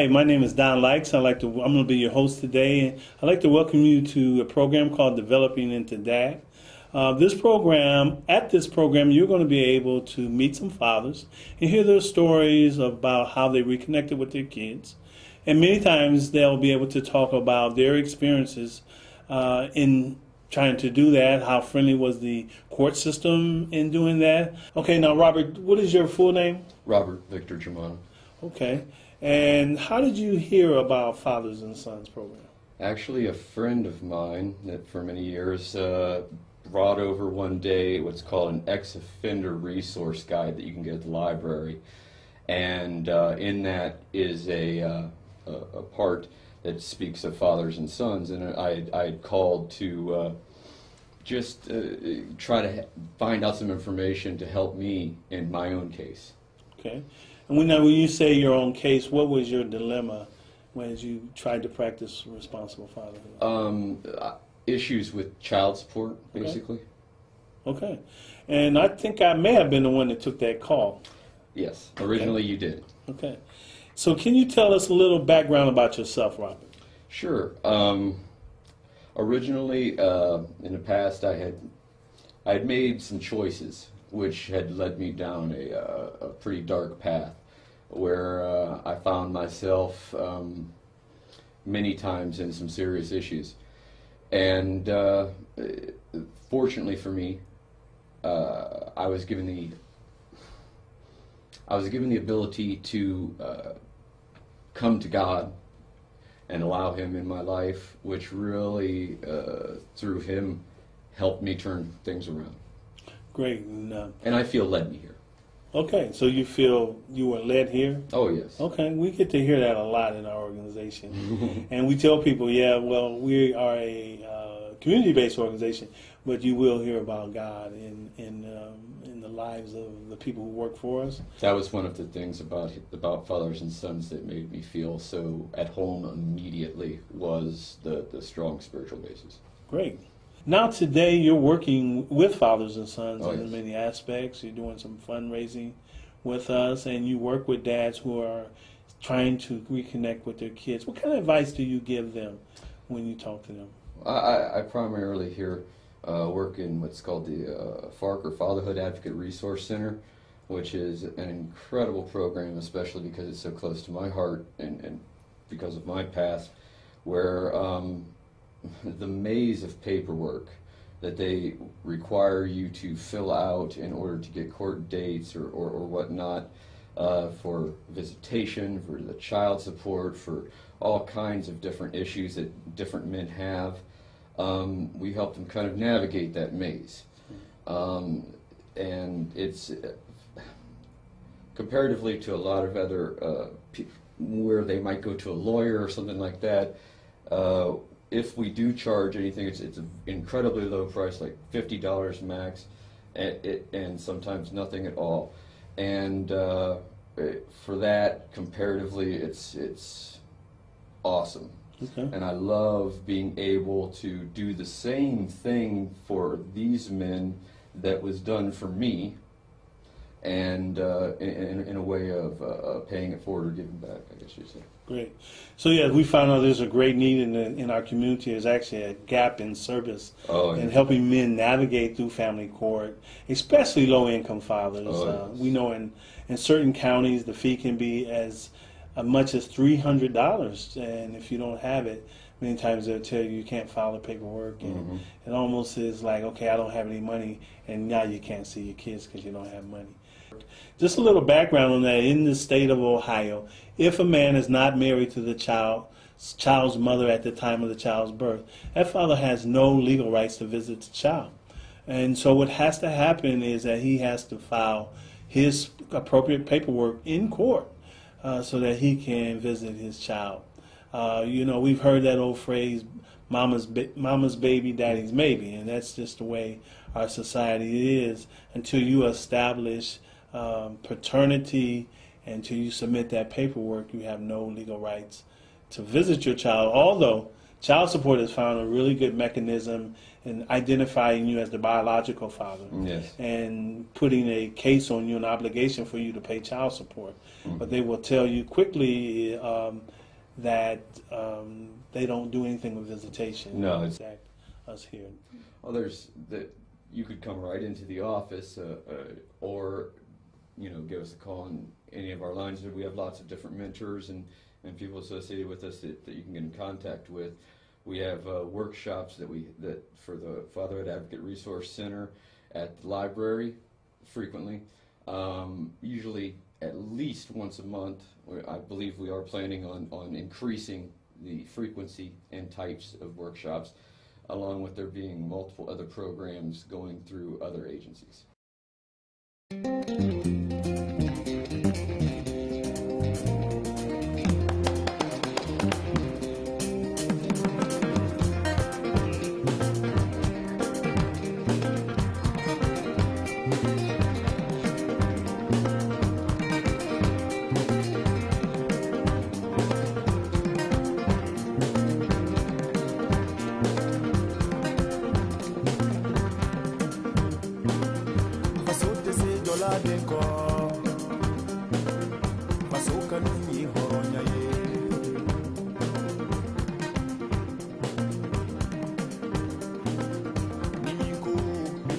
Hi, my name is Don Lykes. I'm going to be your host today, and I'd like to welcome you to a program called Developing into Dad. At this program, you're going to be able to meet some fathers and hear their stories about how they reconnected with their kids. And many times they'll be able to talk about their experiences in trying to do that, how friendly was the court system in doing that. Okay, now Robert, what is your full name? Robert Victor Germano. Okay. And how did you hear about Fathers and Sons program? Actually, a friend of mine that for many years brought over one day what's called an ex-offender resource guide that you can get at the library. And in that is a part that speaks of fathers and sons. And I had called to just try to find out some information to help me in my own case. Okay. And when you say your own case, what was your dilemma when you tried to practice responsible fatherhood? Issues with child support, basically. Okay. And I think I may have been the one that took that call. Yes. Originally you did. Okay. So can you tell us a little background about yourself, Robert? Sure. Originally, in the past, I had made some choices which had led me down a pretty dark path, where I found myself many times in some serious issues. And fortunately for me, I was given the ability to come to God and allow Him in my life, which really, through Him, helped me turn things around. Great. And I feel led me here. Okay, so you feel you were led here? Oh, yes. Okay, we get to hear that a lot in our organization. And we tell people, yeah, well, we are a community-based organization, but you will hear about God in the lives of the people who work for us. That was one of the things about Fathers and Sons that made me feel so at home immediately, was the strong spiritual basis. Great. Now today you're working with Fathers and Sons in yes. many aspects. You're doing some fundraising with us, and you work with dads who are trying to reconnect with their kids. What kind of advice do you give them when you talk to them? I primarily here work in what's called the FARC, or Fatherhood Education Resource Center, which is an incredible program, especially because it's so close to my heart and because of my past, where the maze of paperwork that they require you to fill out in order to get court dates or whatnot, for visitation, for the child support, for all kinds of different issues that different men have. We help them kind of navigate that maze. And it's comparatively to a lot of other where they might go to a lawyer or something like that, if we do charge anything, it's an incredibly low price, like $50 max, and sometimes nothing at all. And for that, comparatively, it's awesome. Okay. And I love being able to do the same thing for these men that was done for me, and in a way of paying it forward or giving back, I guess you'd say. Great. So yeah, we found out there's a great need in our community. There's actually a gap in service in helping men navigate through family court, especially low-income fathers. We know in certain counties the fee can be as much as $300, and if you don't have it, many times they'll tell you can't file the paperwork, and it almost is like, okay, I don't have any money, and now you can't see your kids because you don't have money. Just a little background on that. In the state of Ohio, if a man is not married to the child's mother at the time of the child's birth, that father has no legal rights to visit the child. And so what has to happen is that he has to file his appropriate paperwork in court so that he can visit his child. We've heard that old phrase, mama's baby, daddy's maybe, and that's just the way our society is until you establish paternity, and until you submit that paperwork. You have no legal rights to visit your child, although Child support has found a really good mechanism in identifying you as the biological father, yes, and putting a case on you, an obligation for you to pay child support. But they will tell you quickly that they don't do anything with visitation. No, it's us here. Well, there's that you could come right into the office, or give us a call on any of our lines. We have lots of different mentors and people associated with us that you can get in contact with. We have workshops that for the Fatherhood Advocate Resource Center at the library frequently, usually at least once a month. I believe we are planning on increasing the frequency and types of workshops, along with there being multiple other programs going through other agencies.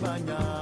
Mañana